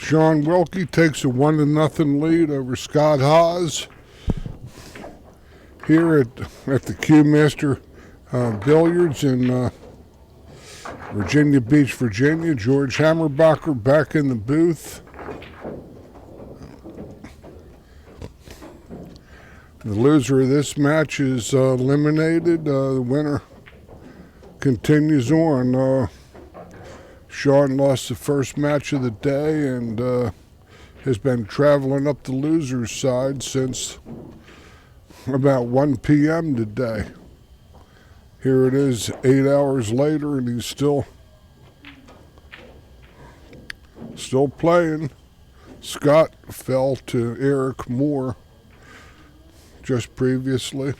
Shaun Wilkie takes a 1-0 lead over Scott Haas here at the Q-Master Billiards in Virginia Beach, Virginia. George Hammerbacher back in the booth. The loser of this match is eliminated. The winner continues on. Shaun lost the first match of the day and has been traveling up the loser's side since about 1 p.m. today. Here it is 8 hours later and he's still playing. Scott fell to Eric Moore just previously.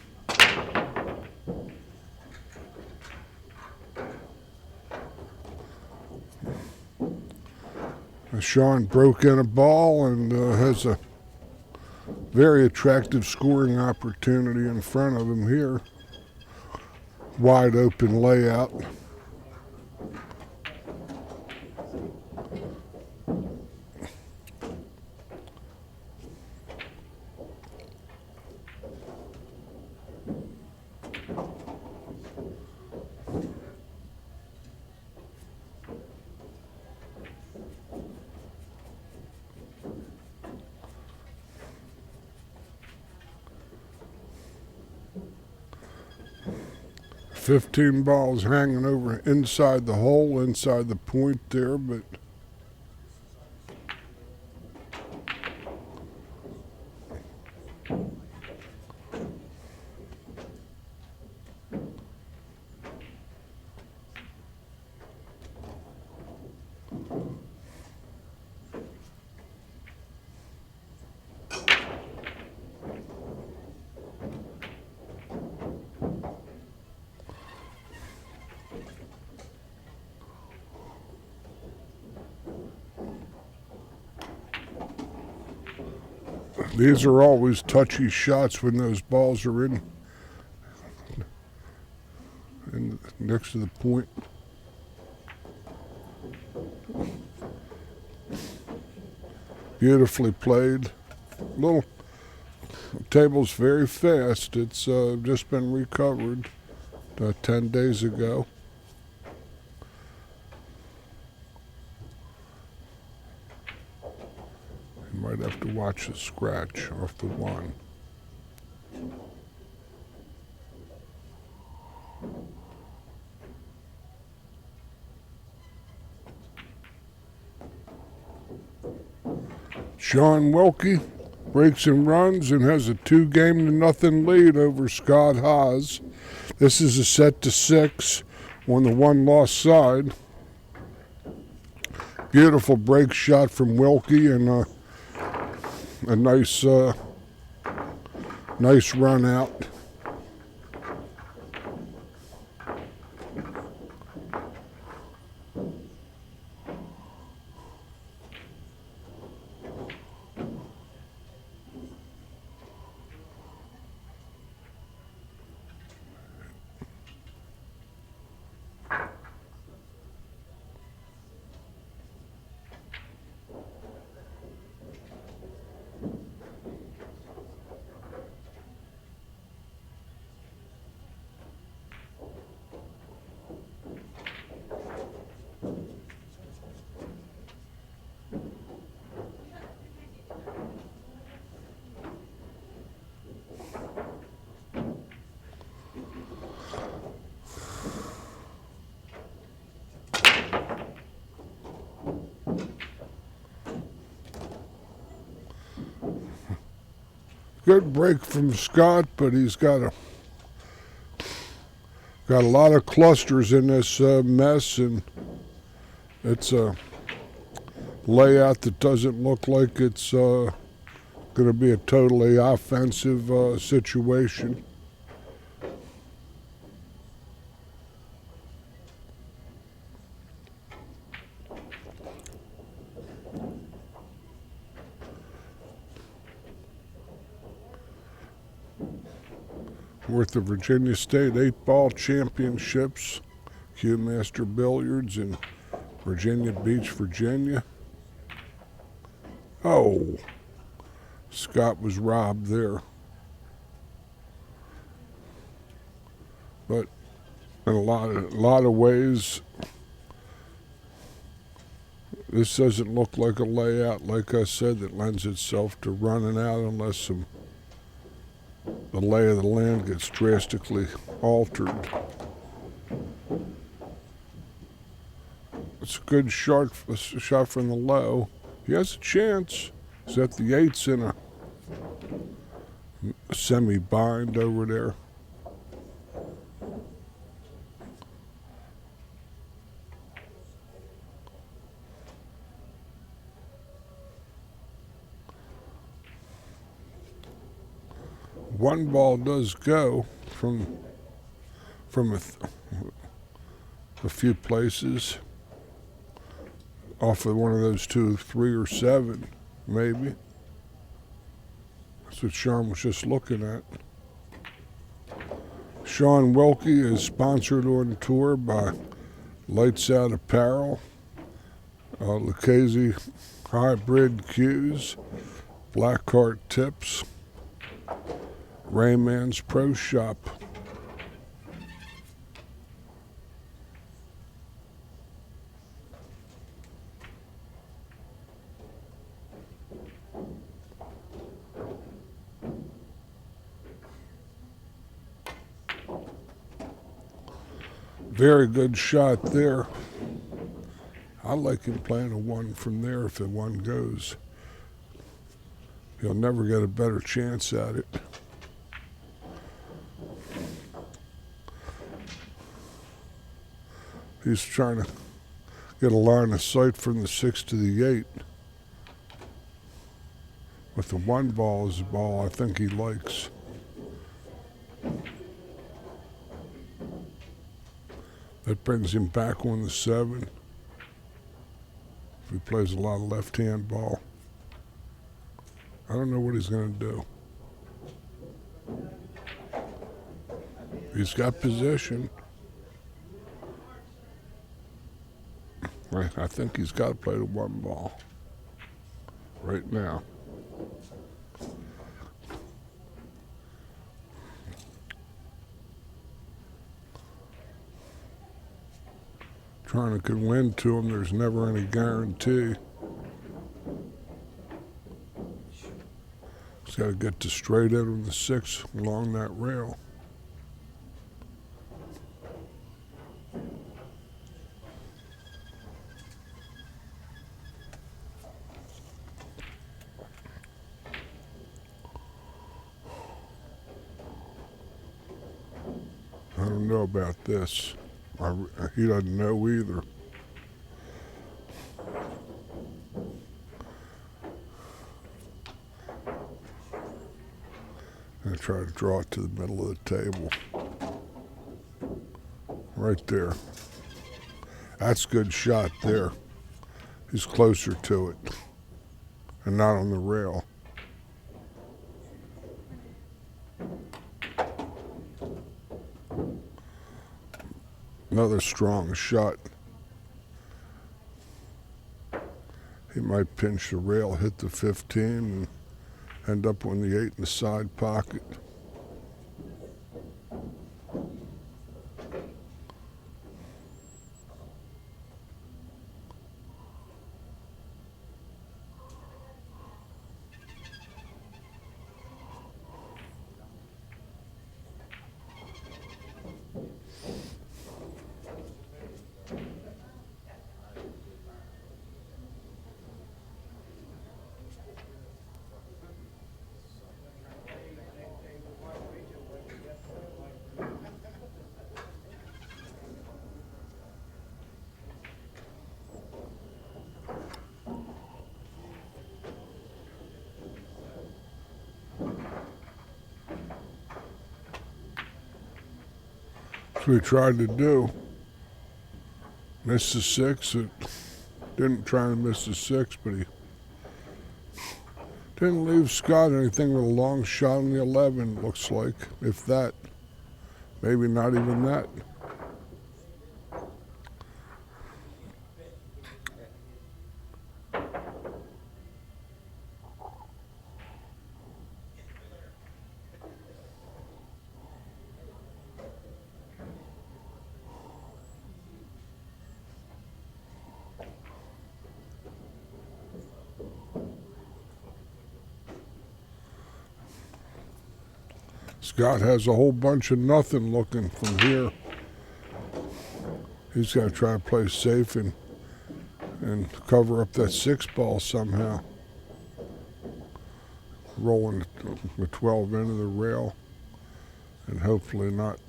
Shaun broke in a ball and has a very attractive scoring opportunity in front of him here. Wide open layout. $15 balls hanging over inside the hole, inside the point there, but these are always touchy shots when those balls are in next to the point. Beautifully played. Little table's very fast. It's just been recovered 10 days ago. Might have to watch the scratch off the one. Shaun Wilkie breaks and runs and has a 2-0 lead over Scott Haas. This is a set to 6 on the 1-loss side. Beautiful break shot from Wilkie and a nice run out. Good break from Scott, but he's got a lot of clusters in this mess, and it's a layout that doesn't look like it's going to be a totally offensive situation. With the Virginia State 8-ball championships, Q-Master Billiards in Virginia Beach, Virginia. Oh, Scott was robbed there. But in a lot of ways, this doesn't look like a layout, like I said, that lends itself to running out unless the lay of the land gets drastically altered. It's a good shot from the low. He has a chance. He's at the eights in a semi-bind over there. One ball does go from a few places off of one of those 2, 3, or 7, maybe. That's what Shaun was just looking at. Shaun Wilkie is sponsored on tour by Lights Out Apparel, Lucchese Hybrid Cues, Blackheart Tips, Rayman's Pro Shop. Very good shot there. I like him playing a 1 from there if the 1 goes. He'll never get a better chance at it. He's trying to get a line of sight from the 6 to the 8. But the 1 ball is a ball I think he likes. That brings him back on the 7. If he plays a lot of left-hand ball. I don't know what he's going to do. He's got position. I think he's got to play the 1 ball right now. Trying to win to him, there's never any guarantee. He's got to get to straight in on the 6 along that rail. I don't know about this. He doesn't know either. I try to draw it to the middle of the table. Right there. That's a good shot there. He's closer to it and not on the rail. Another strong shot. He might pinch the rail, hit the 15, and end up on the 8 in the side pocket. That's what he tried to do. Missed the 6. It didn't try to miss the 6, but he didn't leave Scott anything with a long shot on the 11, looks like. If that. Maybe not even that. Scott has a whole bunch of nothing looking from here. He's got to try to play safe and cover up that 6-ball somehow. Rolling the 12 into the rail and hopefully not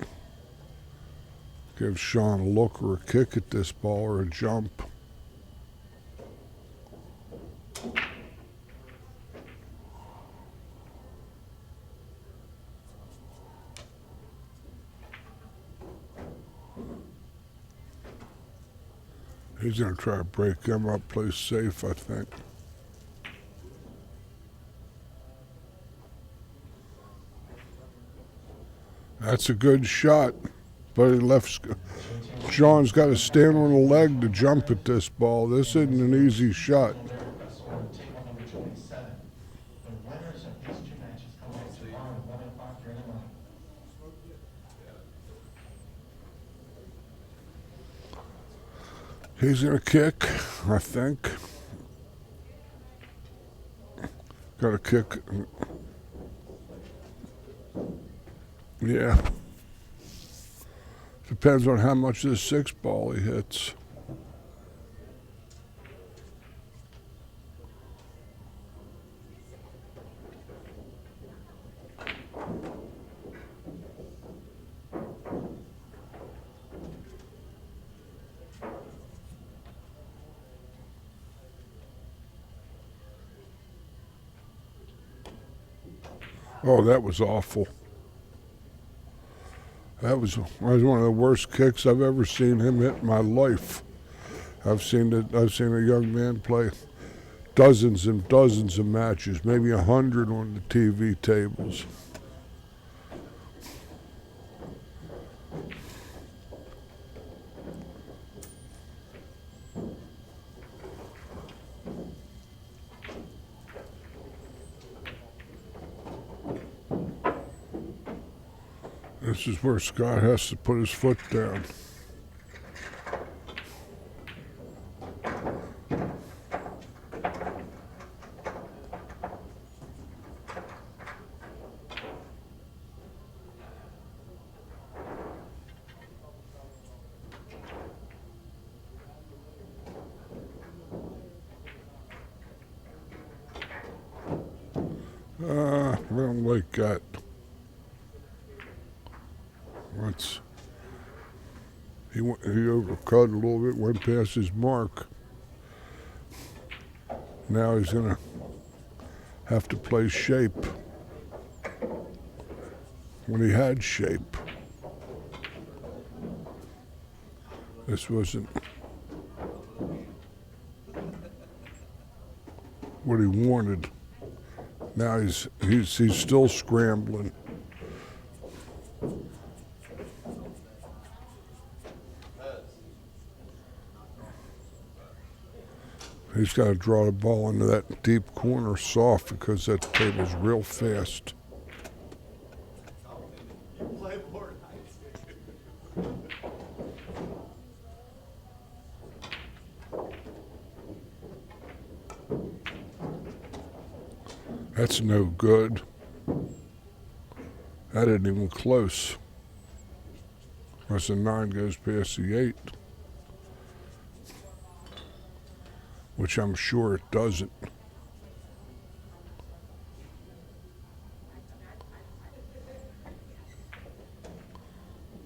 give Shaun a look or a kick at this ball or a jump. He's going to try to break him up, play safe, I think. That's a good shot, but he left. Shaun's got to stand on a leg to jump at this ball. This isn't an easy shot. He's going to kick, I think. Got to kick. Yeah. Depends on how much of the 6-ball he hits. Oh, that was awful. That was one of the worst kicks I've ever seen him hit in my life. I've seen a young man play dozens and dozens of matches, maybe 100 on the TV tables. This is where Scott has to put his foot down. I don't like that. He overcut a little bit, went past his mark. Now he's going to have to play shape when he had shape. This wasn't what he wanted. Now he's still scrambling. He's got to draw the ball into that deep corner soft because that table's real fast. That's no good. That isn't even close. Unless the 9 goes past the 8. Which I'm sure it doesn't.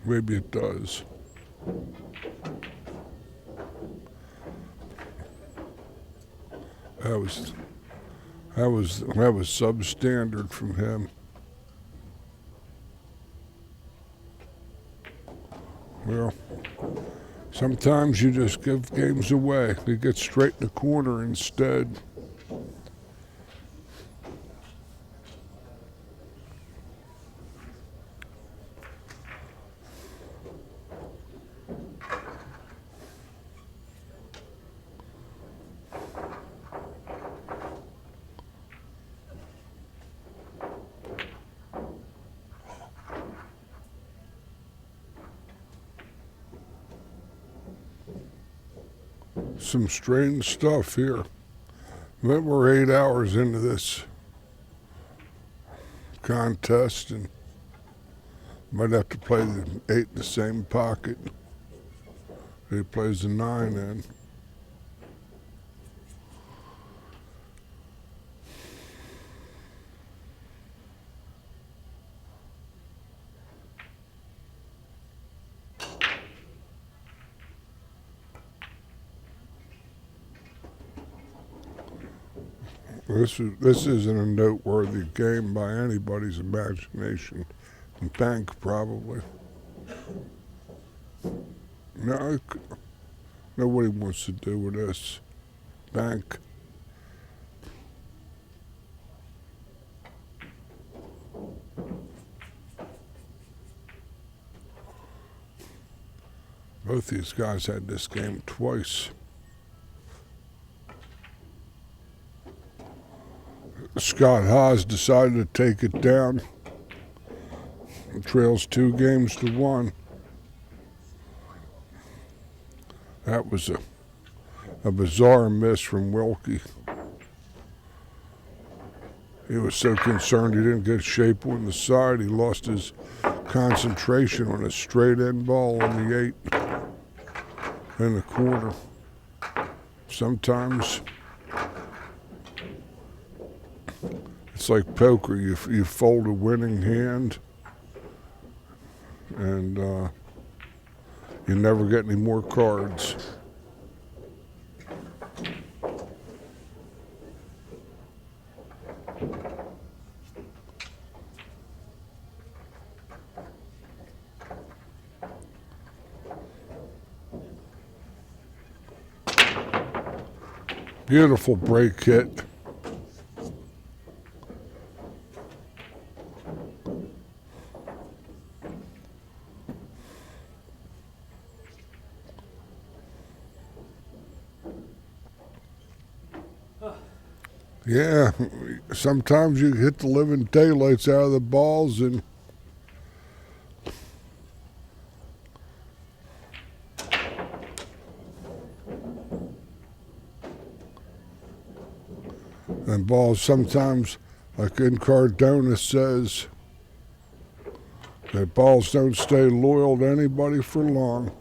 Maybe it does. That was substandard from him. Well, sometimes you just give games away. You get straight in the corner instead. Some strange stuff here. We're 8 hours into this contest, and Might have to play the 8 in the same pocket. He plays the 9 in. This isn't a noteworthy game by anybody's imagination. Bank, probably. No, nobody wants to do with this. Bank. Both these guys had this game twice. Scott Haas decided to take it down. It trails 2 games to 1. That was a bizarre miss from Wilkie. He was so concerned he didn't get shape on the side, he lost his concentration on a straight end ball on the 8 in the corner. Sometimes it's like poker. You fold a winning hand, and you never get any more cards. Beautiful break hit. Yeah, sometimes you hit the living daylights out of the balls and balls sometimes, like in Cardona says, that balls don't stay loyal to anybody for long.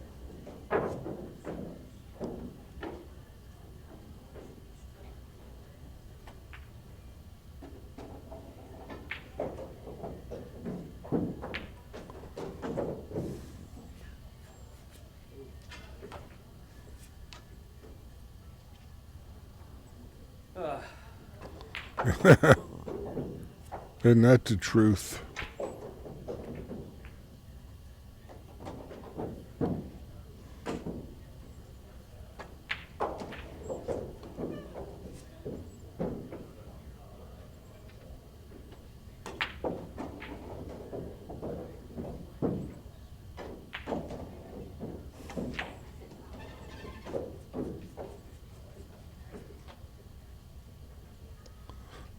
Isn't that the truth?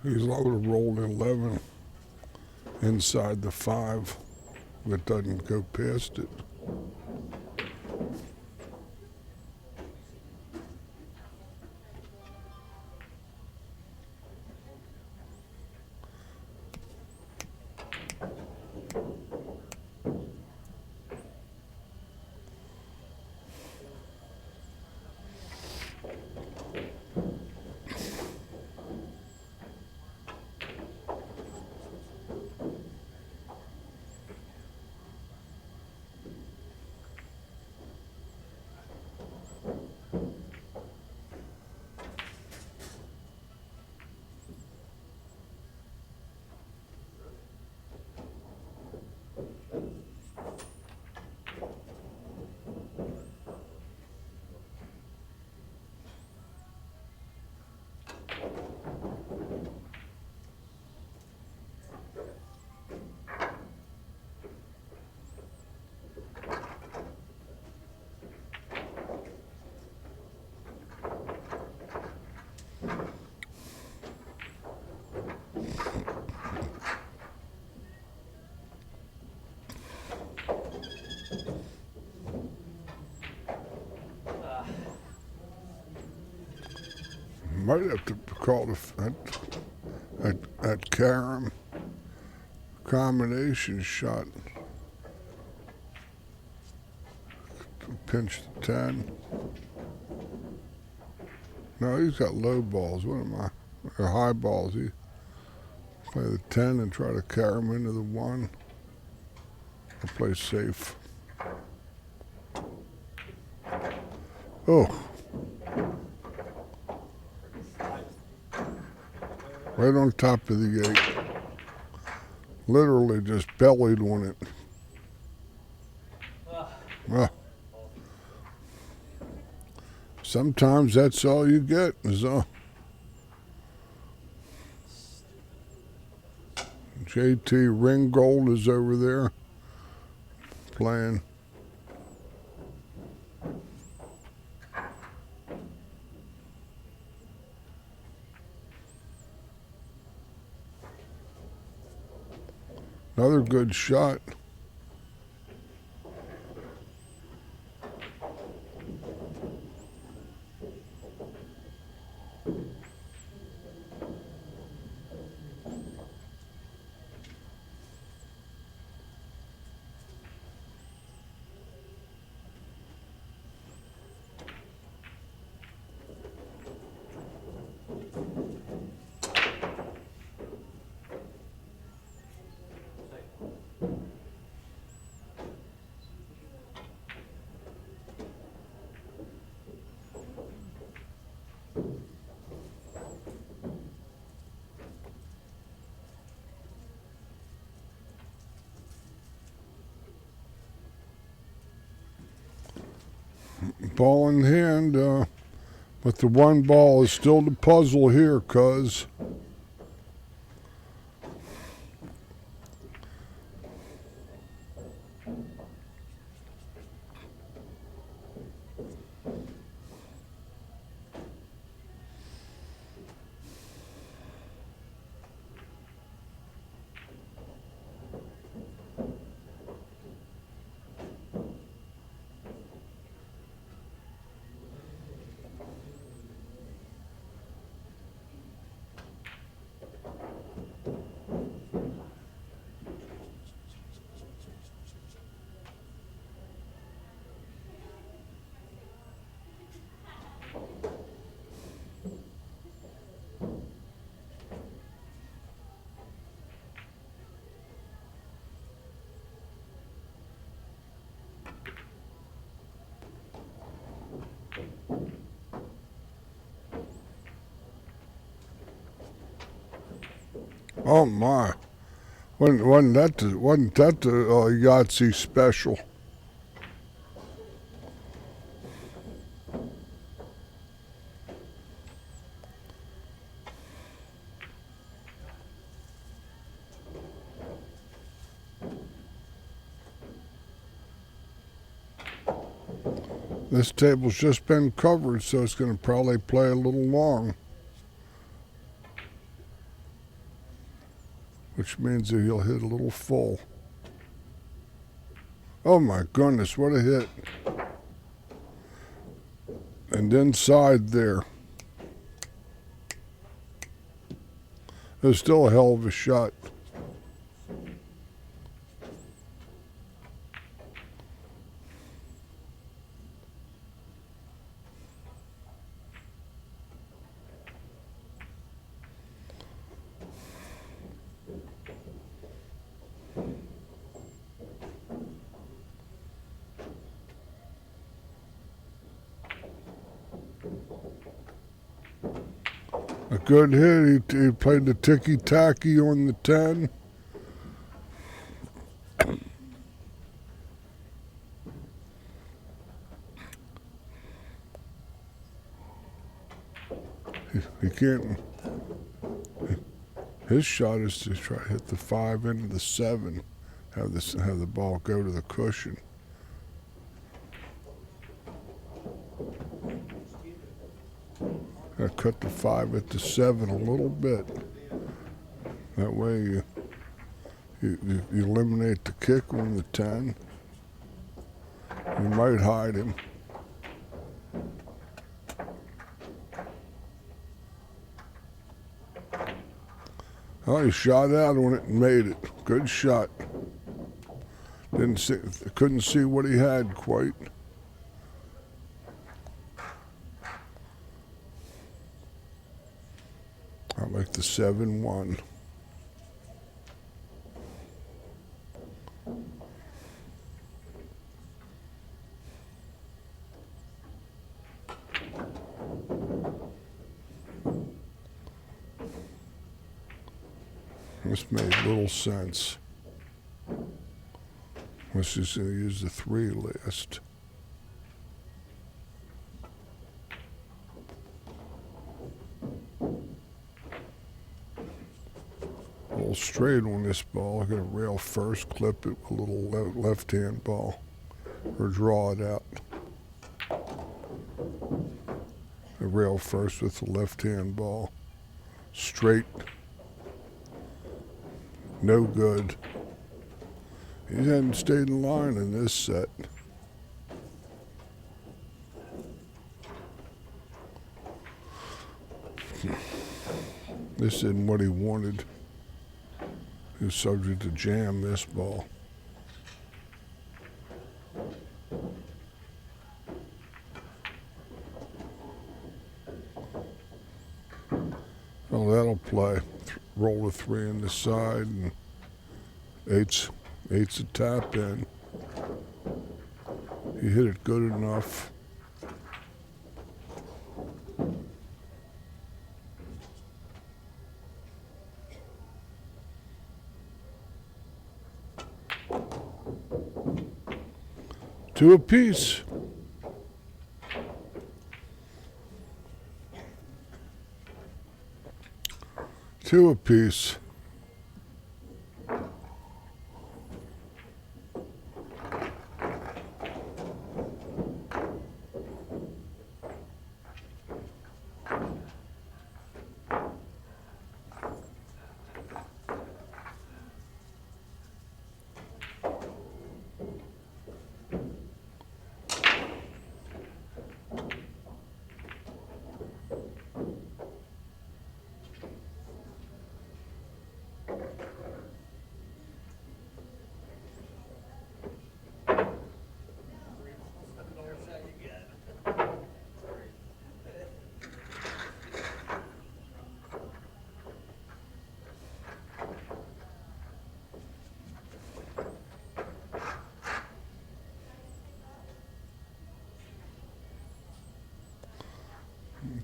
He's allowed to roll 11 inside the 5, but doesn't go past it. Might have to call that Karam combination shot. pinch the 10. No, he's got low balls. What am I? Or high balls. He play the 10 and try to carry him into the 1. I'll play safe. Oh. Right on top of the 8. Literally just bellied on it. Sometimes that's all you get. So. JT Ringgold is over there playing. Another good shot. Ball in hand, but the 1 ball is still the puzzle here, cuz oh my. Wasn't that the Yahtzee special? This table's just been covered, so it's going to probably play a little long. Which means that he'll hit a little full. Oh my goodness, what a hit. And inside there. It was still a hell of a shot. A good hit. He played the ticky-tacky on the 10. He can't. His shot is to try to hit the 5 into the 7. Have the ball go to the cushion. I cut the 5 at the 7 a little bit. That way you eliminate the kick on the 10. You might hide him. Oh, he shot out on it and made it. Good shot. Couldn't see what he had quite. like the 7-1. This made little sense. Let's just use the 3 list. A little straight on this ball. I'm going to rail first, clip it with a little left-hand ball, or draw it out. I rail first with the left-hand ball. Straight. No good. He hadn't stayed in line in this set. This isn't what he wanted. He was subject to jam this ball. Oh, that'll play. Roll a 3 in the side, and eight's a tap in. He hit it good enough. Two apiece. Two apiece.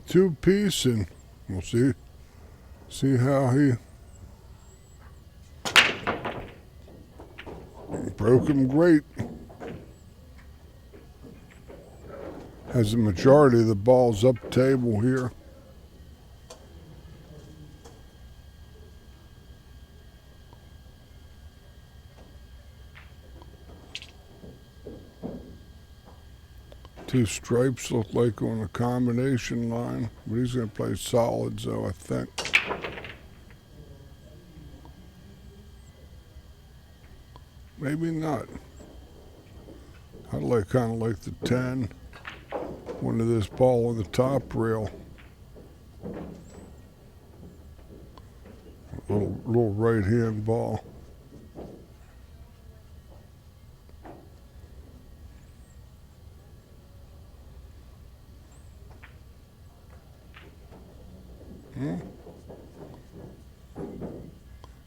Two piece, and we'll see how he broke him great. Has the majority of the balls up table here. Two stripes look like on the combination line, but he's going to play solids though, I think. Maybe not. I kind of like the 10. One of this ball on the top rail. A little right hand ball.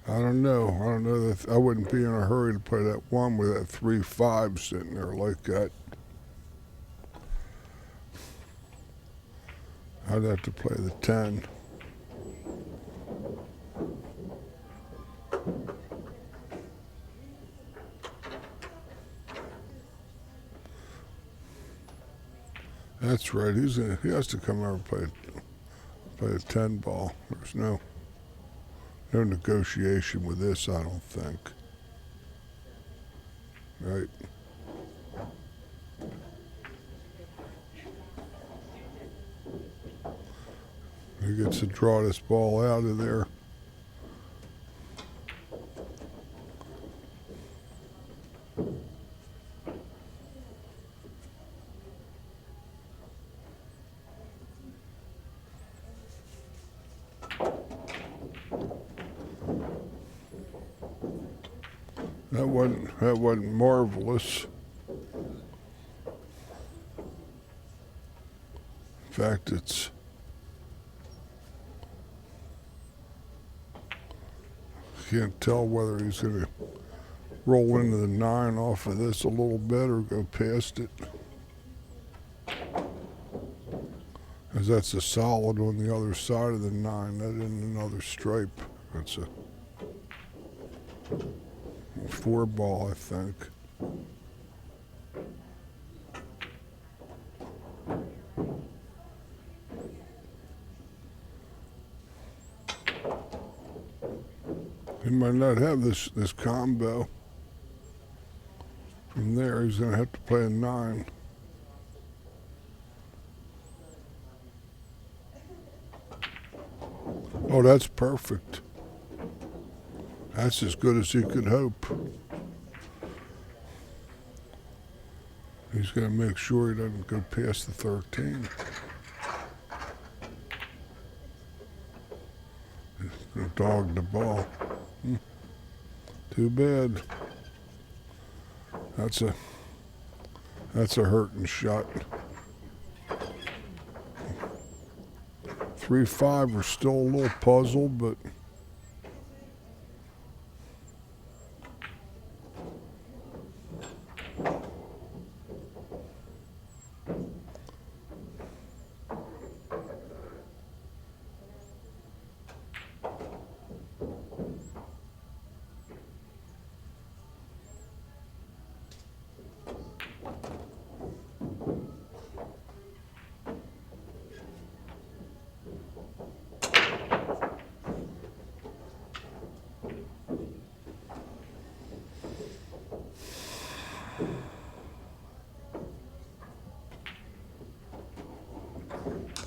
I don't know. I don't know that I wouldn't be in a hurry to play that one with that 3-5 sitting there like that. I'd have to play the 10. That's right. He has to come over and play a 10 ball. There's no negotiation with this, I don't think. Right. He gets to draw this ball out of there. That wasn't marvelous. In fact, it's Can't tell whether he's going to roll into the 9 off of this a little bit or go past it. As that's a solid on the other side of the 9. That isn't another stripe. That's a 4 ball, I think. He might not have this combo. From there, he's going to have to play a 9. Oh, that's perfect. That's as good as he could hope. He's going to make sure he doesn't go past the 13. He's going to dog the ball. Too bad. That's a hurting shot. 3-5 are still a little puzzled, but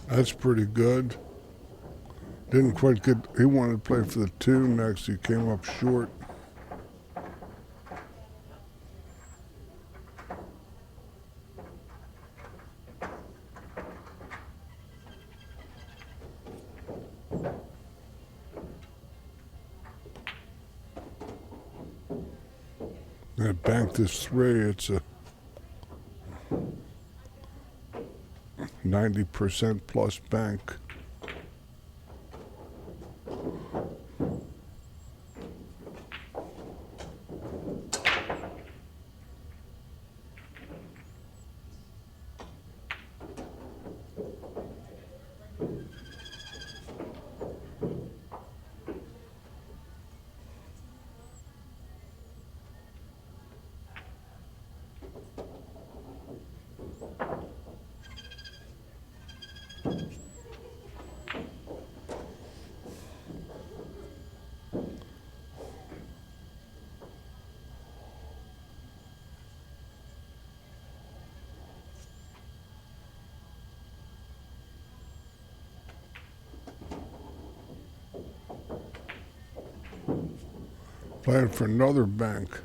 that's pretty good. Didn't quite get, he wanted to play for the 2 next. He came up short. I banked this 3. It's a 90% plus bank. Playing for another bank.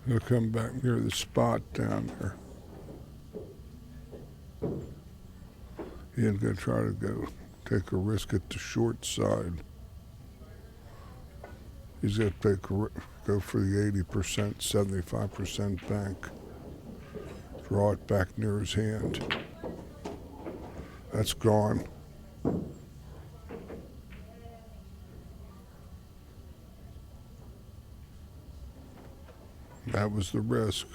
He'll come back near the spot down there. He ain't gonna try to take a risk at the short side. He's got to go for the 80%, 75% bank. Draw it back near his hand. That's gone. That was the risk.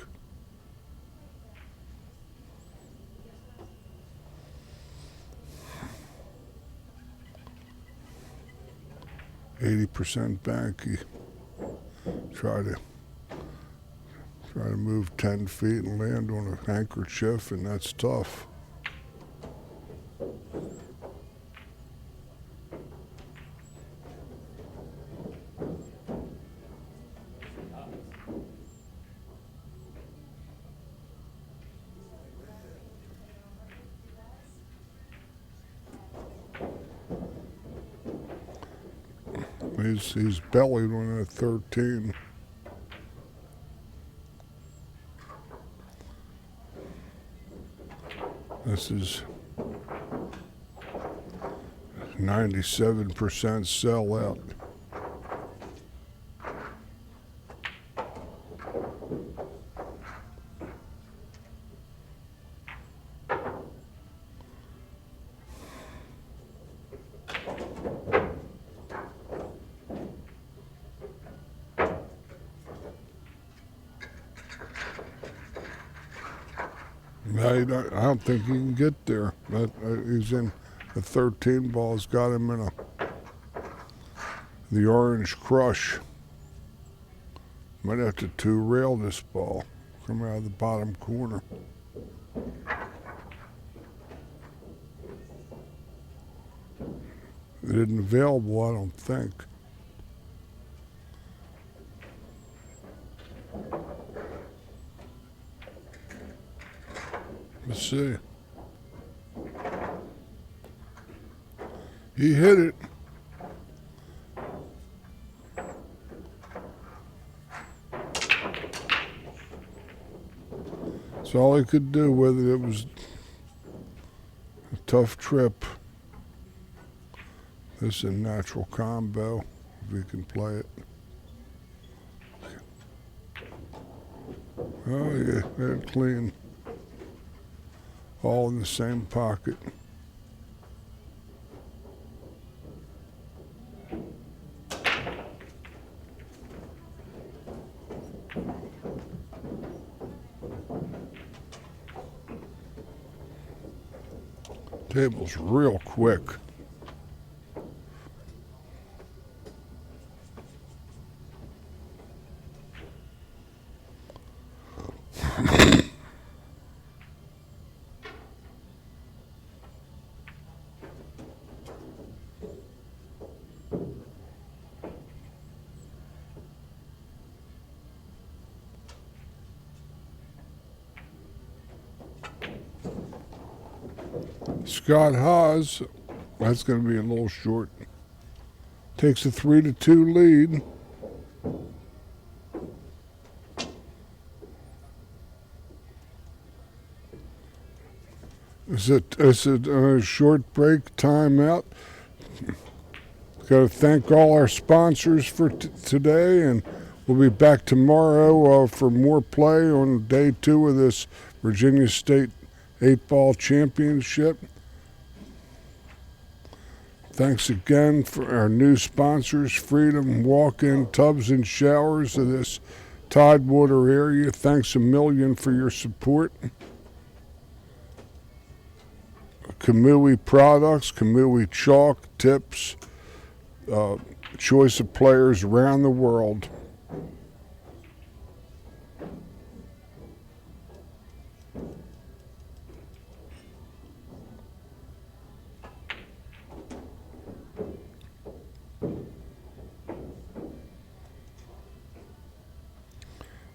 %bank. He try to move 10 feet and land on a handkerchief, and that's tough. He's bellied on a 13. This is 97% sellout. I don't think he can get there. But he's in the 13 ball's got him in the orange crush. Might have to two-rail this ball. Come out of the bottom corner. It isn't available, I don't think. Let's see. He hit it. That's all he could do with it. It was a tough trip. This is a natural combo, if we can play it. Oh yeah, that's clean. All in the same pocket. Table's real quick. Scott Haas, that's going to be a little short. Takes a 3-2 lead. It's a short break, timeout. Got to thank all our sponsors for today, and we'll be back tomorrow for more play on day 2 of this Virginia State 8-ball championship. Thanks again for our new sponsors, Freedom Walk-In Tubs and Showers of this Tidewater area. Thanks a million for your support. Kamui products, Kamui chalk, tips, choice of players around the world.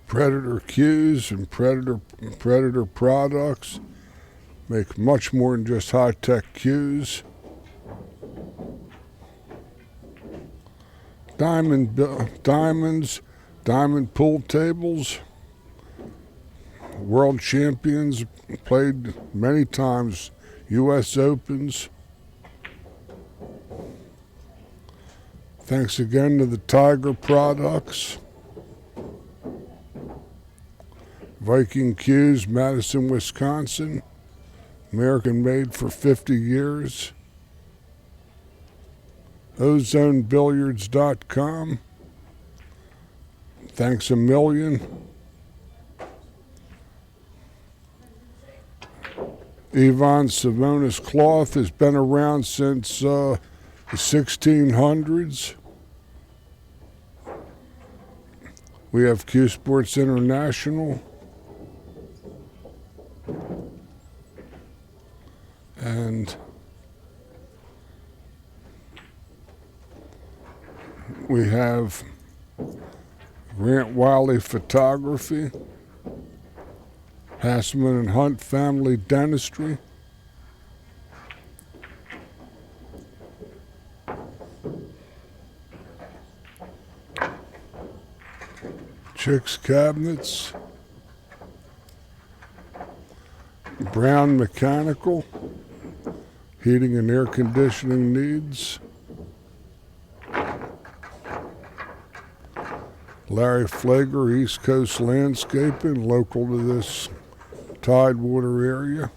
Predator cues and Predator products make much more than just high-tech cues. Diamonds, diamond pool tables. World champions, played many times, U.S. Opens. Thanks again to the Tiger products. Viking cues, Madison, Wisconsin. American made for 50 years. OzoneBilliards.com. Thanks a million. Yvonne Simonis cloth has been around since the 1600s. We have Q Sports International. And we have Grant Wylie Photography, Hassman and Hunt Family Dentistry, Chix Cabinets, Brown Mechanical, heating and air conditioning needs. Larry Flager, East Coast Landscaping, local to this Tidewater area.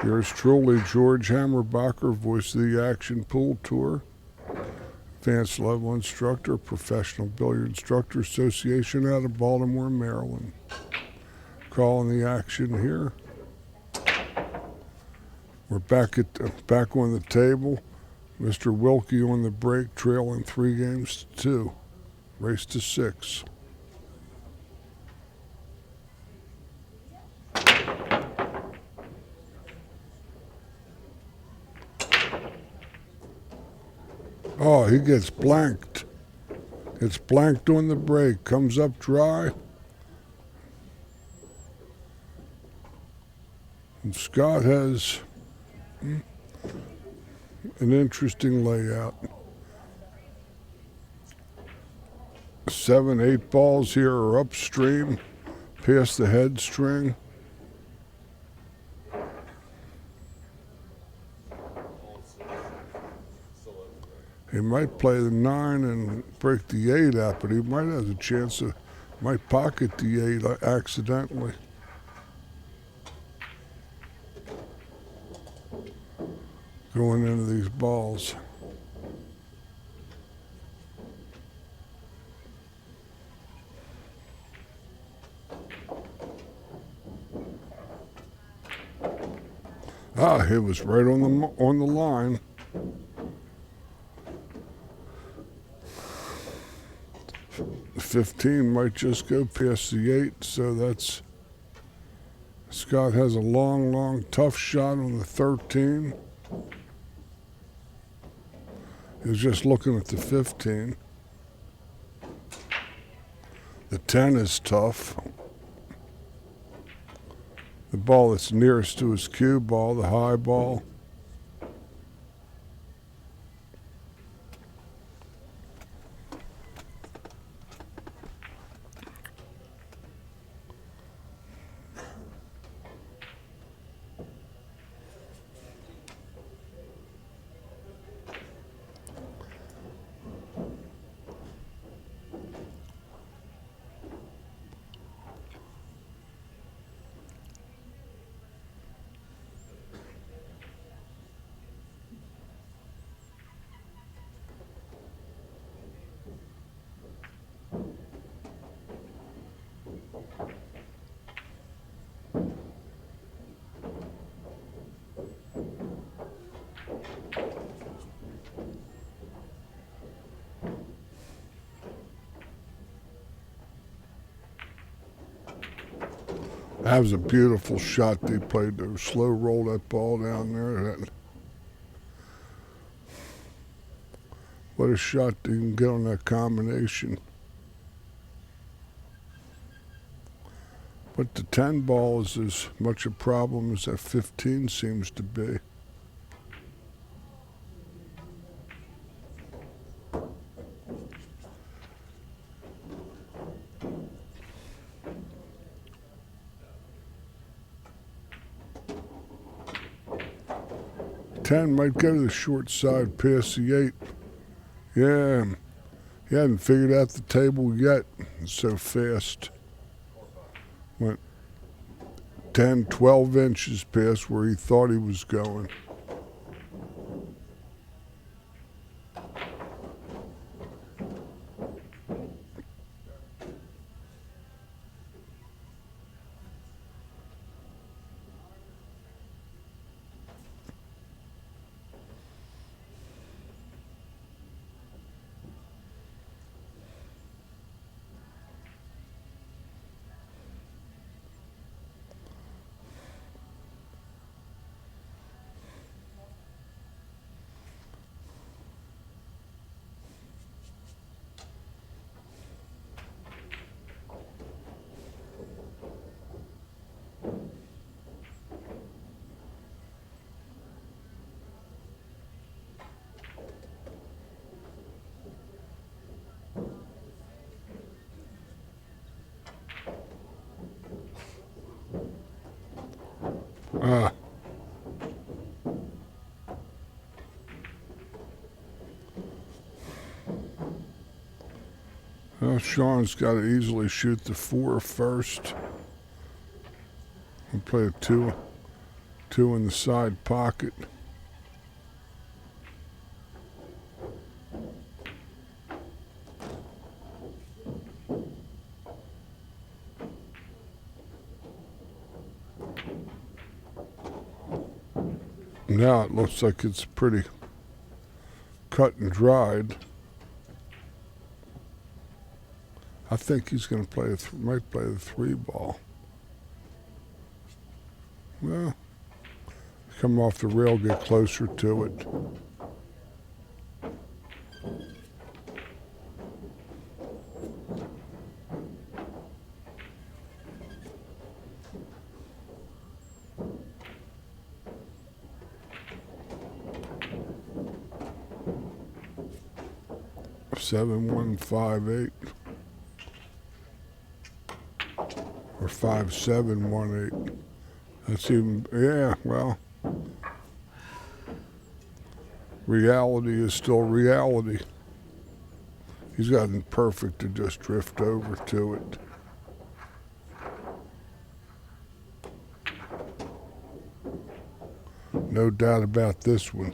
Yours truly, George Hammerbacher, voice of the Action Pool Tour, advanced level instructor, Professional Billiard Instructor Association out of Baltimore, Maryland. Calling the action here. We're back on the table. Mr. Wilkie on the break, trailing 3 games to 2. Race to 6. Oh, he gets blanked. Gets blanked on the break. Comes up dry. And Scott has an interesting layout. 7, 8 balls here are upstream, past the head string. He might play the 9 and break the 8 out, but he might have a chance to, might pocket the 8 accidentally. Going into these balls. Ah, it was right on the line. The 15 might just go past the 8, so that's Scott has a long, tough shot on the 13. He was just looking at the 15. The 10 is tough. The ball that's nearest to his cue ball, the high ball. That was a beautiful shot they played there. Slow roll that ball down there. What a shot they can get on that combination. But the 10 ball is as much a problem as that 15 seems to be. Ten might go to the short side past the 8. Yeah, he hadn't figured out the table yet. It's so fast. Went 10, 12 inches past where he thought he was going. Well, Shaun's got to easily shoot the 4 first. And play a 2 2 in the side pocket. Now it looks like it's pretty cut and dried. I think he's going to play might play the 3 ball. Well, come off the rail, get closer to it. Seven 158 or 5718. That's even, yeah, well, reality is still reality. He's gotten perfect to just drift over to it. No doubt about this one.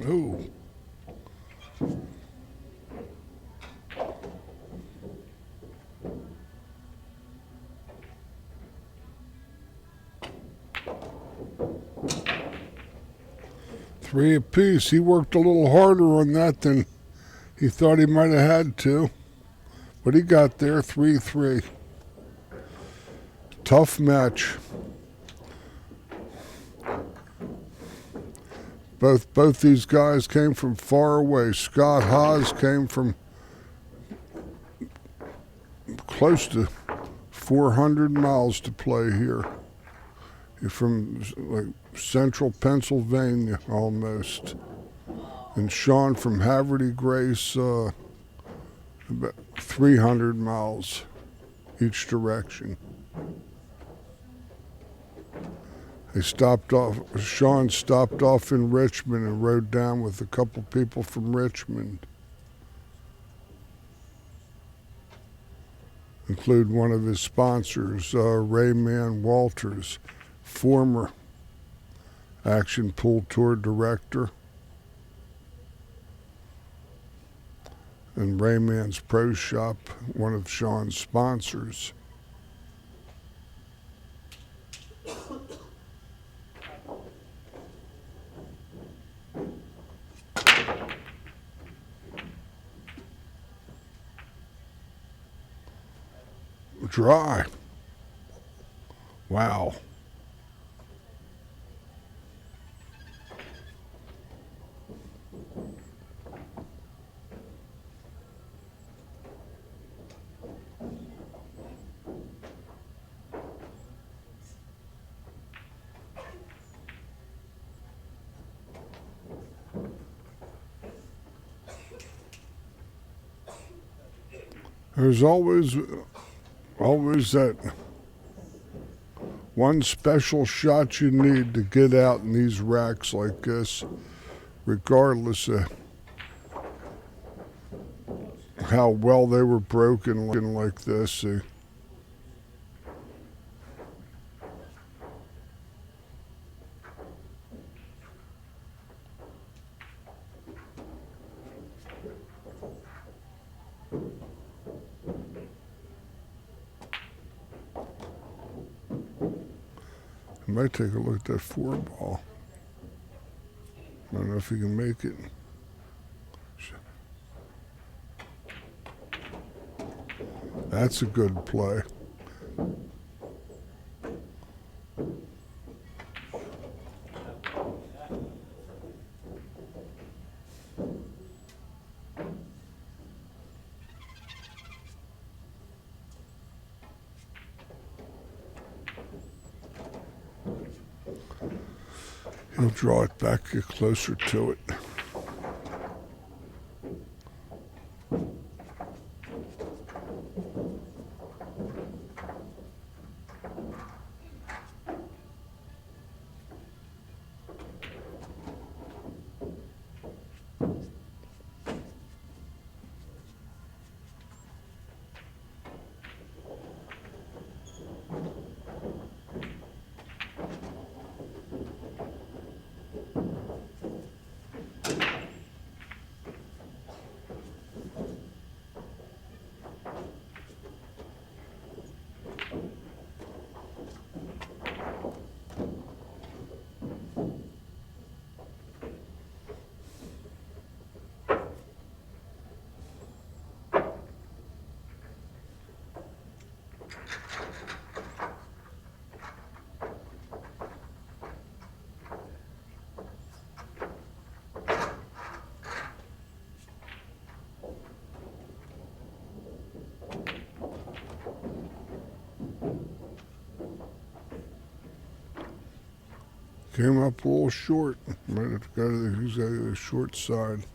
Ooh. Three apiece. He worked a little harder on that than he thought he might have had to. But he got there, 3-3. Tough match. Both these guys came from far away. Scott Haas came from close to 400 miles to play here. You're from like central Pennsylvania almost. And Shaun from Haverty Grace, about 300 miles each direction. They stopped off. Shaun stopped off in Richmond and rode down with a couple people from Richmond, include one of his sponsors, Rayman Walters, former Action Pool Tour director, and Rayman's Pro Shop, one of Shaun's sponsors. Dry. Wow. There's always that one special shot you need to get out in these racks like this, regardless of how well they were broken like this. I might take a look at that 4 ball. I don't know if he can make it. That's a good play. He'll draw it back, get closer to it. Came up a little short. Might have to go to the short side.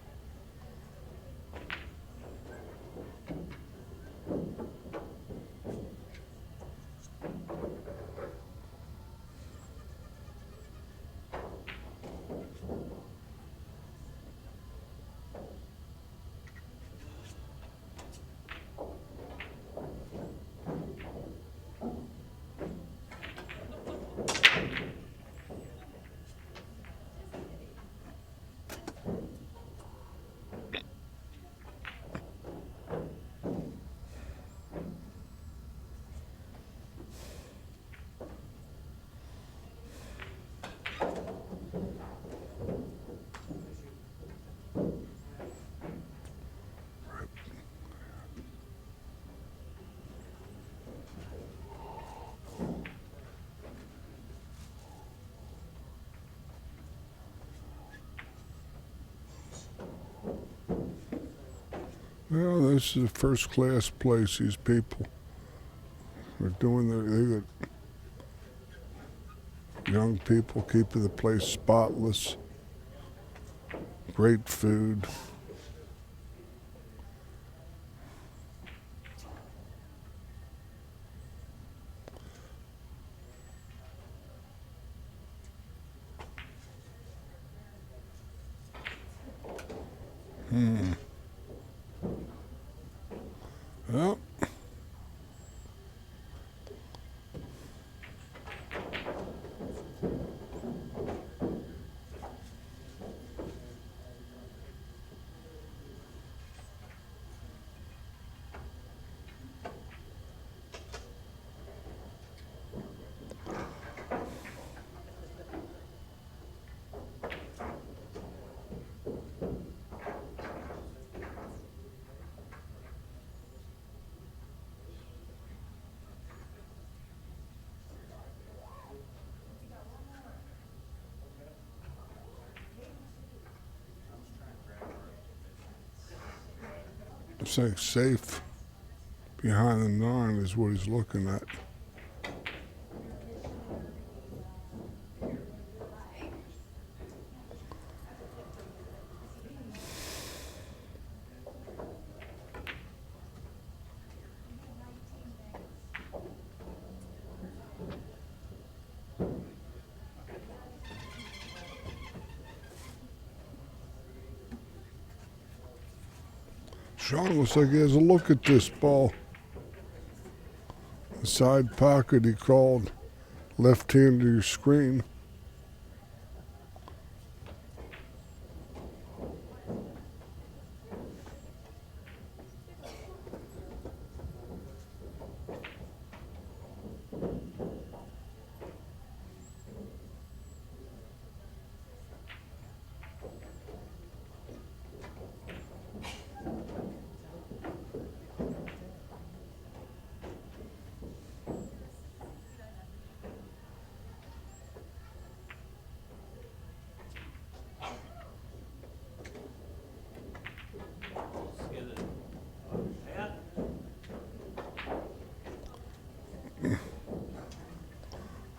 Well, this is a first class place, these people. They're doing they got young people keeping the place spotless. Great food. Well, it's like safe behind the 9 is what he's looking at. Shaun looks like he has a look at this ball. The side pocket he called left hand to your screen.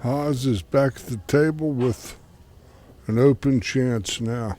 Haas is back at the table with an open chance now.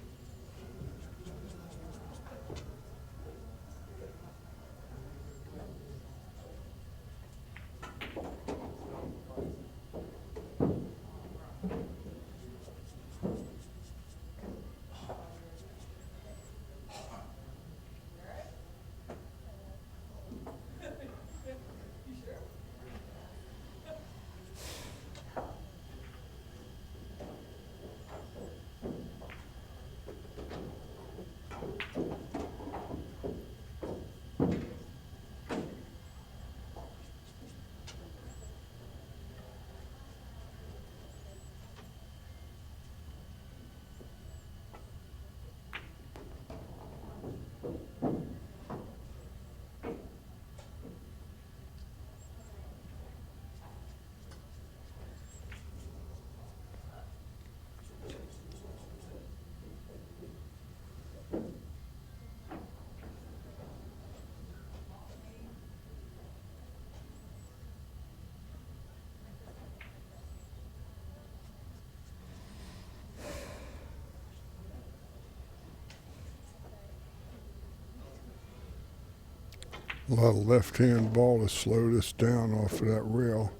A lot of left-hand ball to slow this down off of that rail.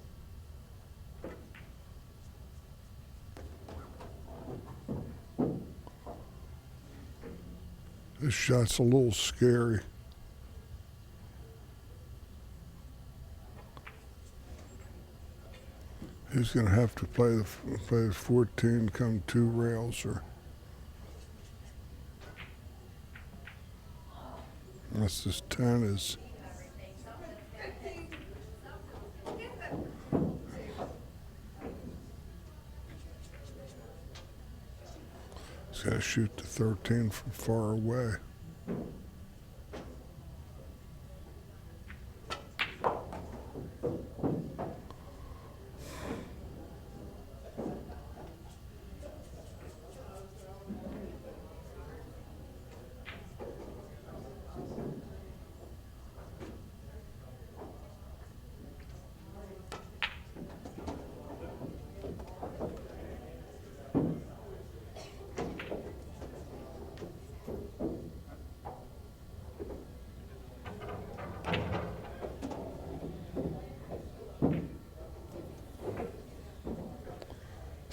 This shot's a little scary. He's going to have to play the 14, come 2 rails, or unless this 10 is. He's got to shoot the 13 from far away.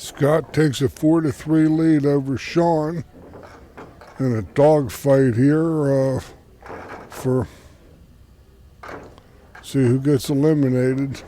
Scott takes a 4-3 lead over Shaun in a dogfight here for see who gets eliminated.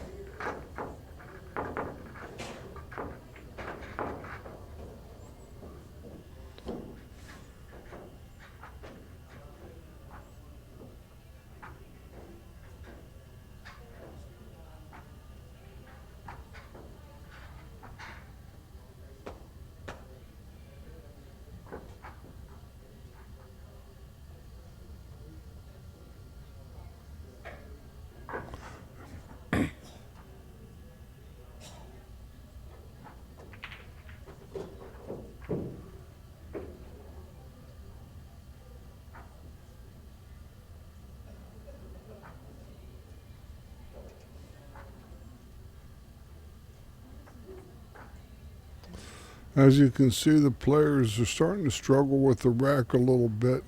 As you can see, the players are starting to struggle with the rack a little bit.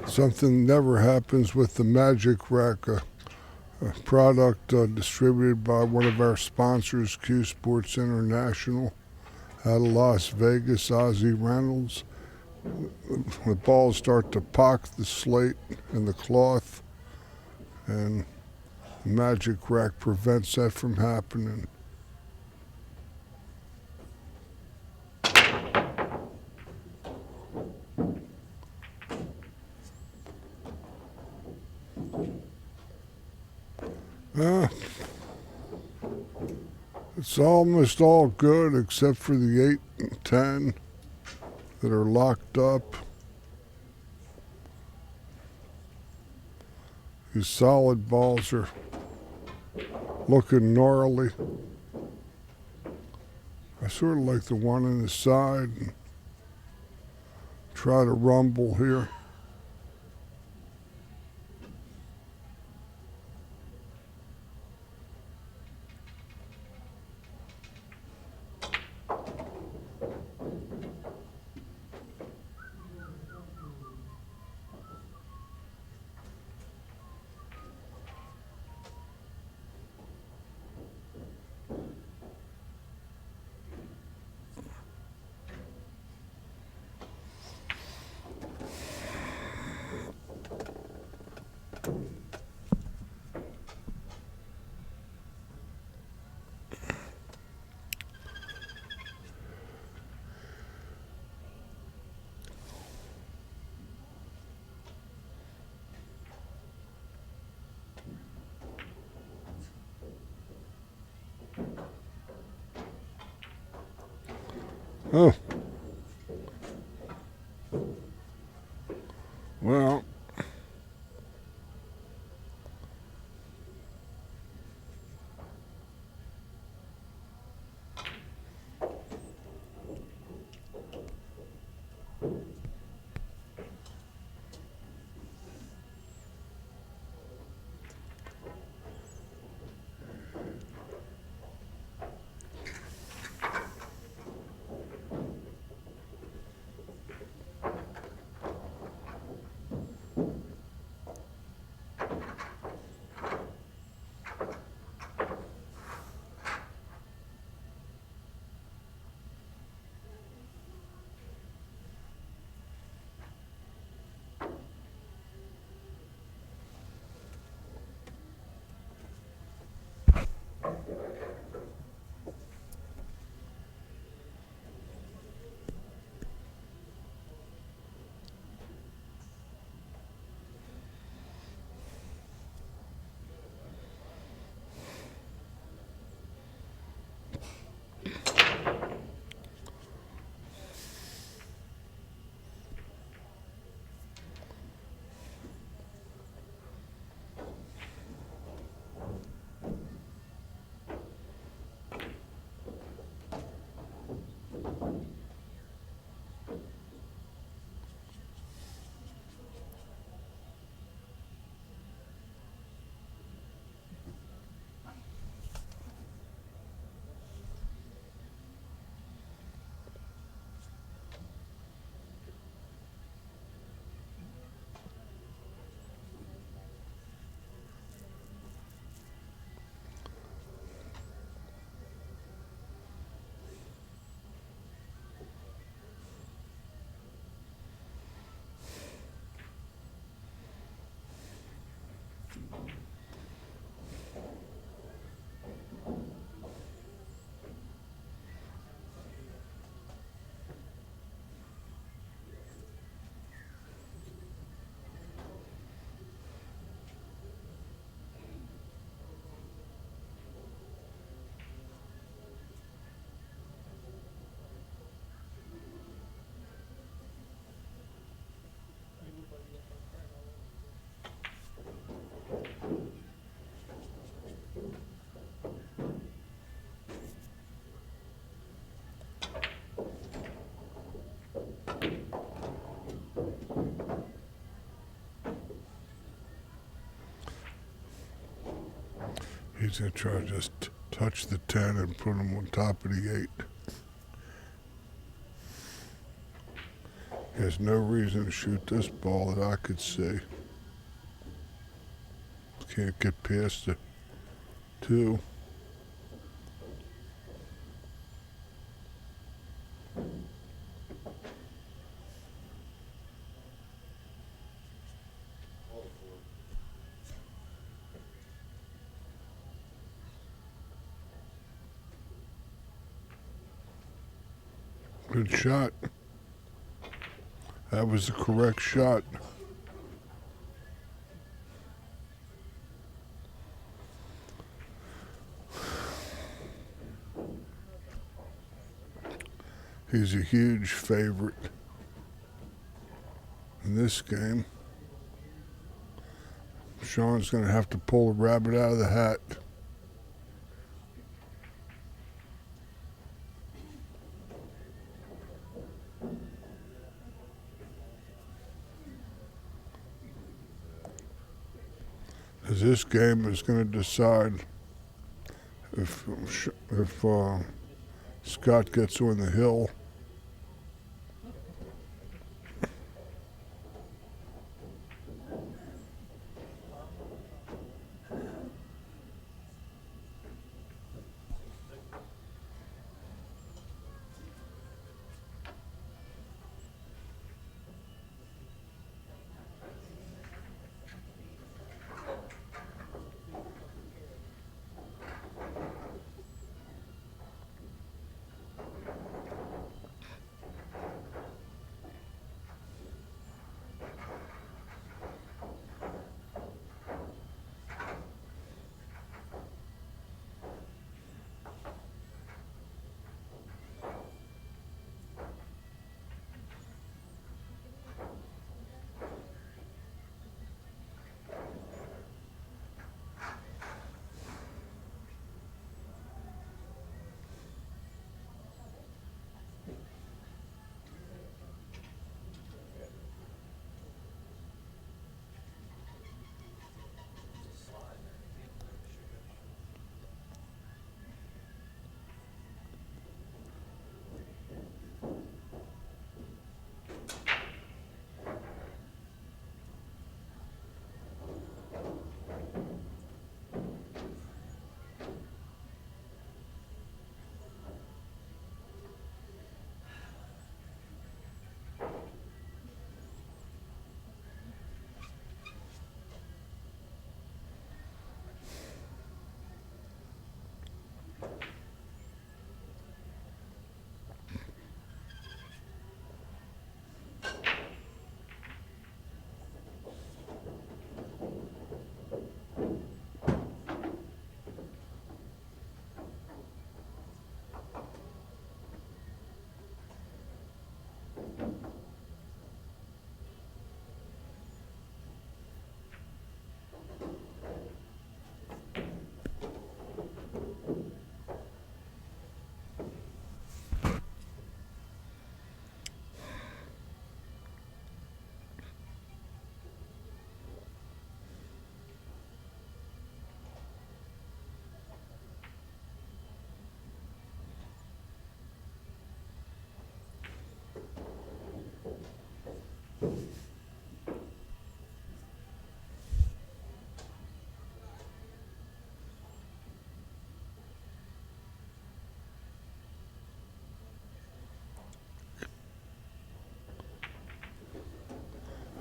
Something never happens with the Magic Rack, a product distributed by one of our sponsors, Q Sports International, out of Las Vegas, Ozzy Reynolds. The balls start to pock the slate and the cloth, and the Magic Rack prevents that from happening. It's almost all good except for the 8 and 10 that are locked up. These solid balls are looking gnarly. I sort of like the one on the side and try to rumble here. Oh. Well. He's going to try to just touch the 10 and put him on top of the 8. He has no reason to shoot this ball that I could see. Can't get past the 2. Good shot. That was the correct shot. He's a huge favorite in this game. Shaun's going to have to pull a rabbit out of the hat. As this game is going to decide if Scott gets on the hill.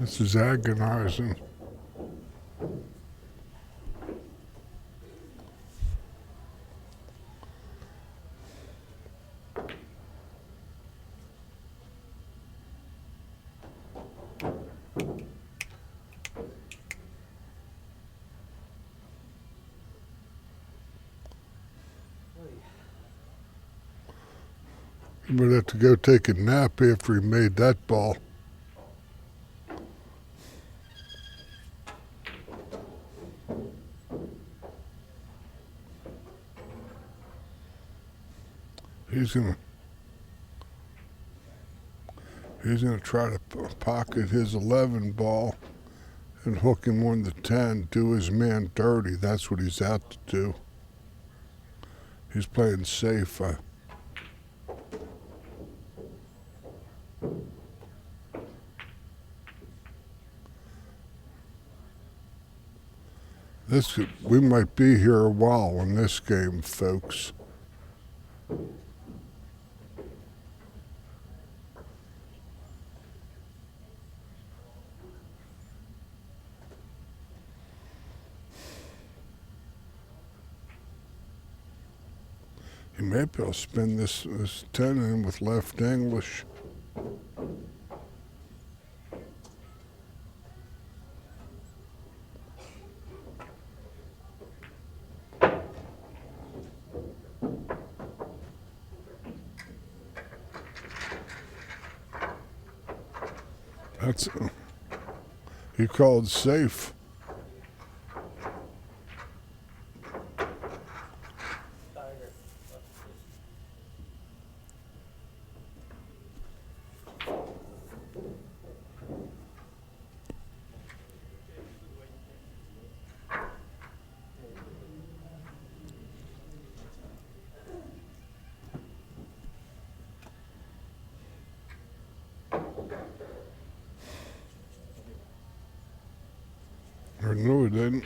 This is agonizing. He would have to go take a nap after he made that ball. He's gonna try to pocket his 11 ball and hook him on the 10, do his man dirty. That's what he's out to do. He's playing safe. We might be here a while in this game, folks. You may be able to spin this 10 in with left English. He called safe. Or no, it didn't.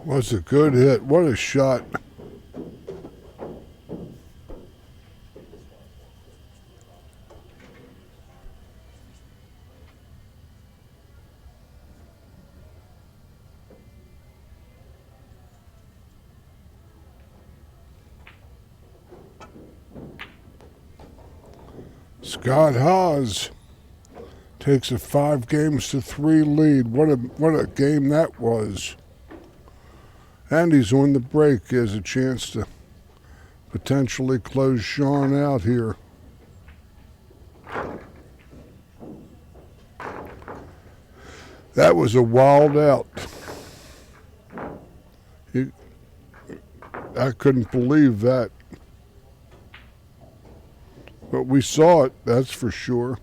Was a good hit. What a shot. Scott Haas takes a 5-3 lead. What a game that was. And he's on the break. He has a chance to potentially close Shaun out here. That was a wild out. I couldn't believe that. But we saw it, that's for sure.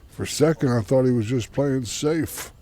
For a second, I thought he was just playing safe.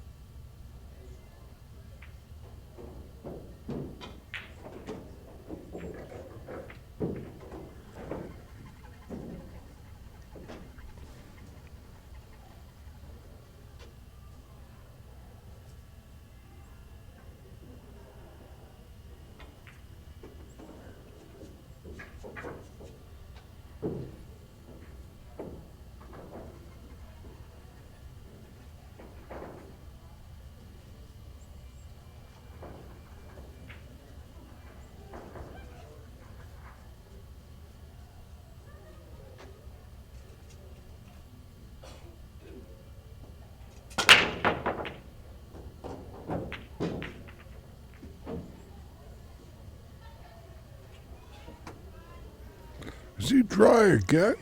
Is he dry again?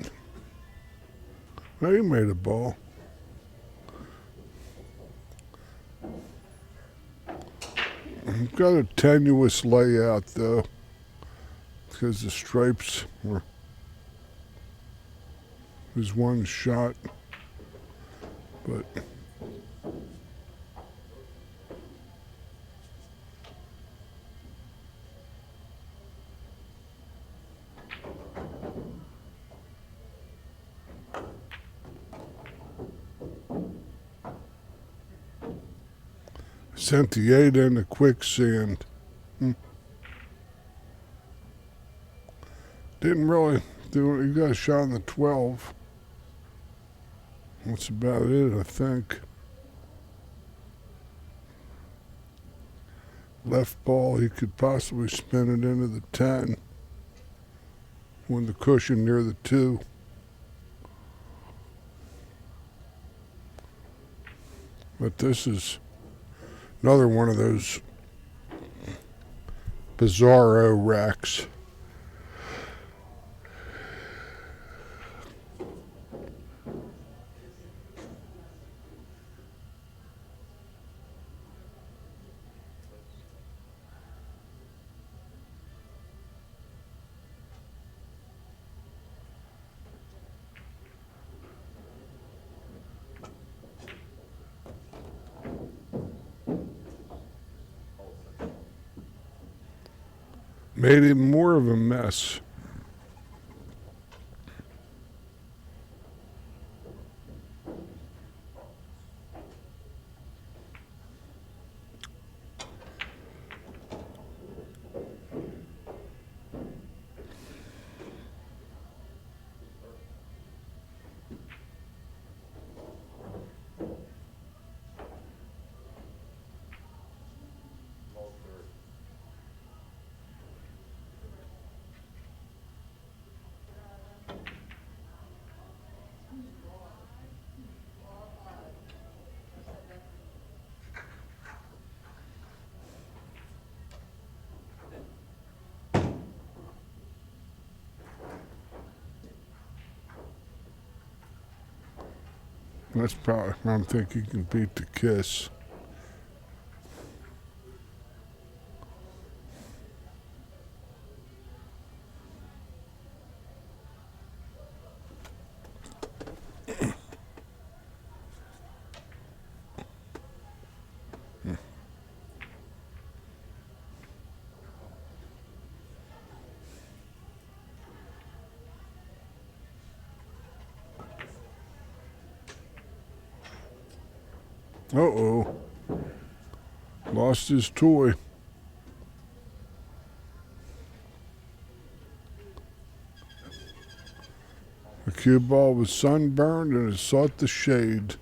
No, he made a ball. Got a tenuous layout though, because the stripes were his one shot, but sent the 8 into quicksand. Didn't really do it. He got a shot on the 12. That's about it, I think. Left ball, he could possibly spin it into the 10. When the cushion near the 2. But this is another one of those bizarro racks. Made it more of a mess. That's probably, I don't think he can beat the kiss. Uh-oh. Lost his toy. The cue ball was sunburned and it sought the shade.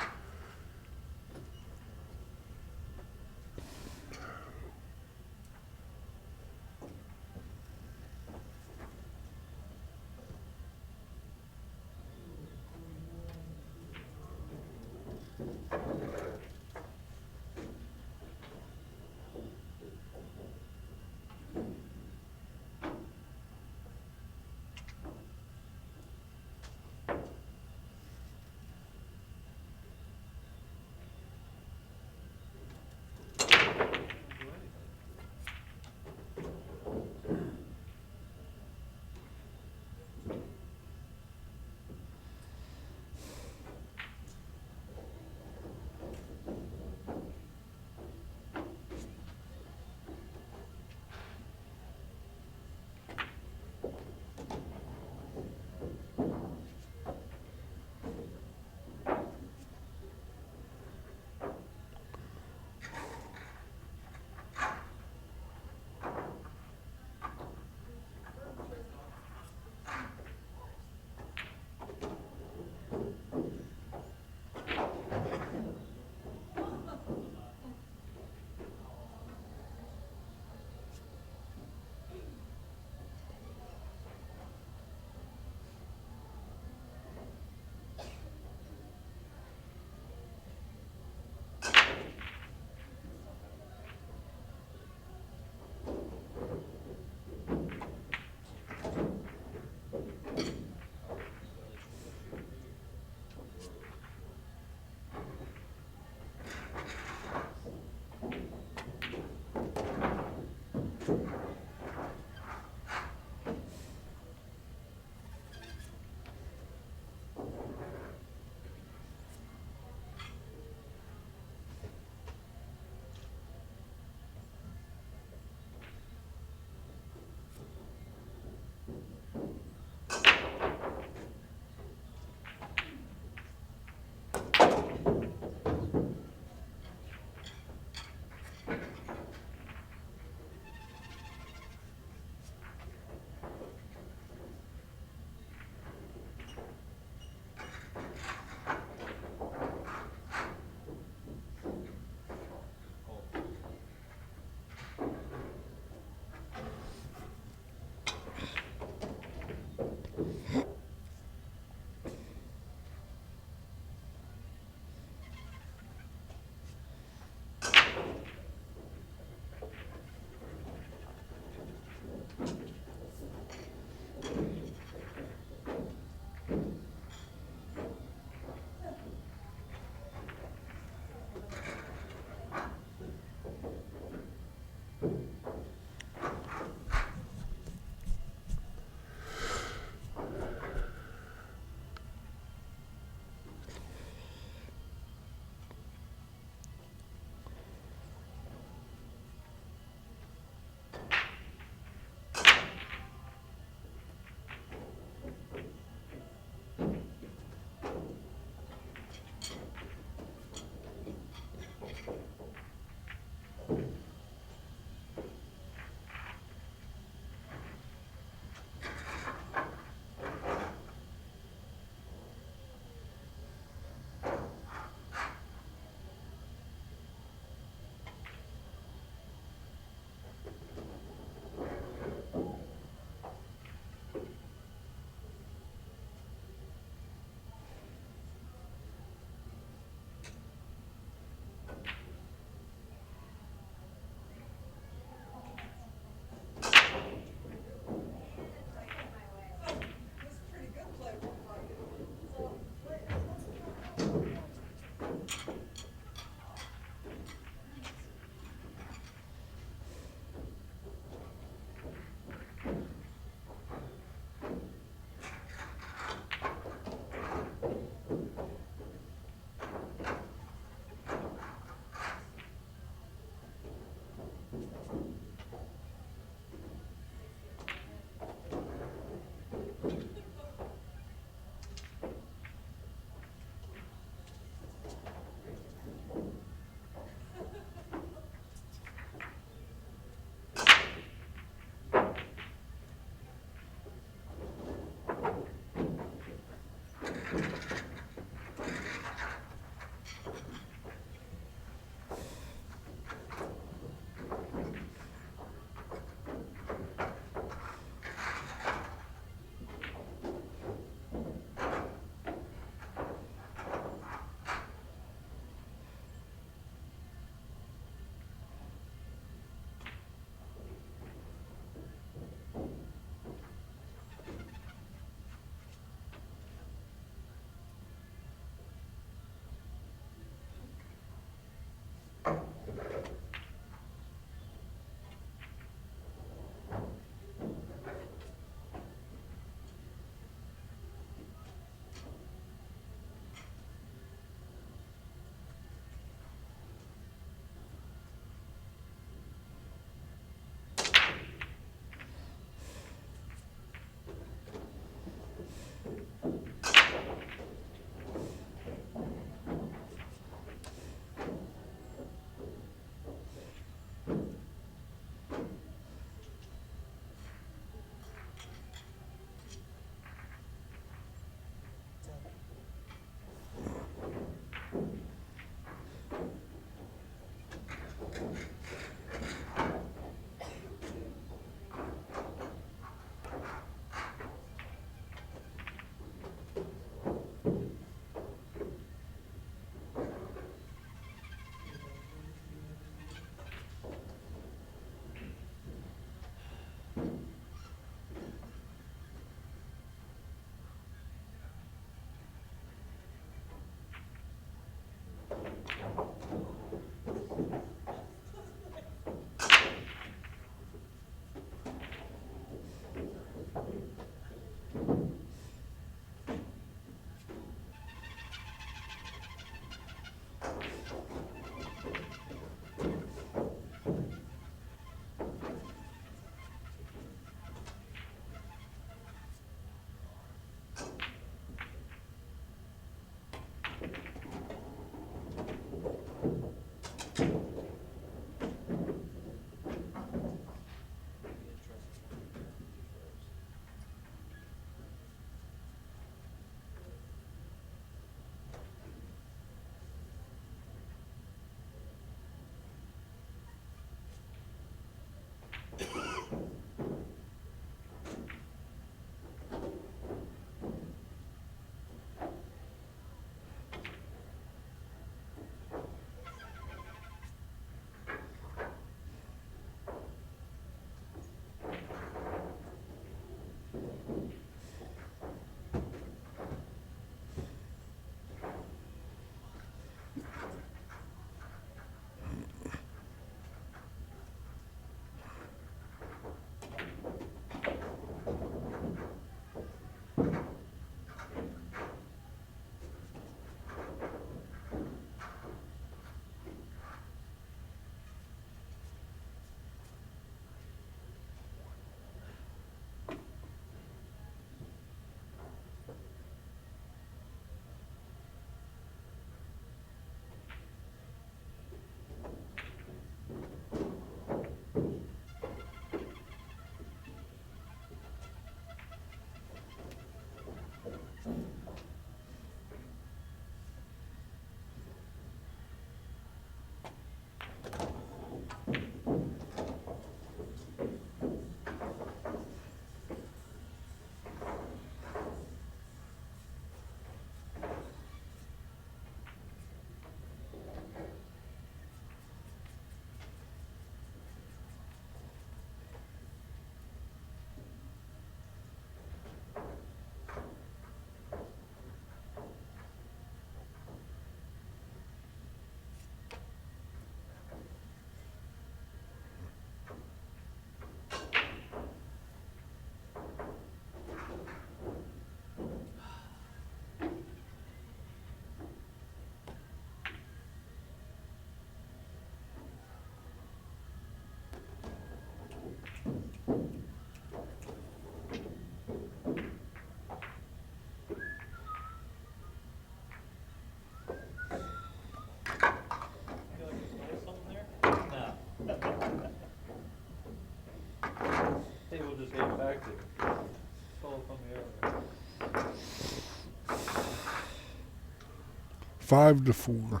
5-4.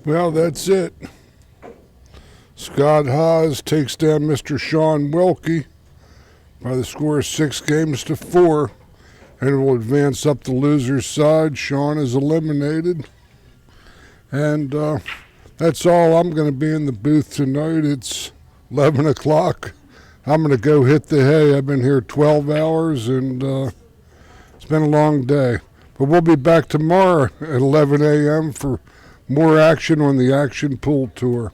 Well, that's it. Scott Haas takes down Mr. Shaun Wilkie by the score of 6-4, and will advance up the loser's side. Shaun is eliminated. And that's all. I'm going to be in the booth tonight. It's 11 o'clock. I'm going to go hit the hay. I've been here 12 hours, and it's been a long day. But we'll be back tomorrow at 11 a.m. for more action on the Action Pool Tour.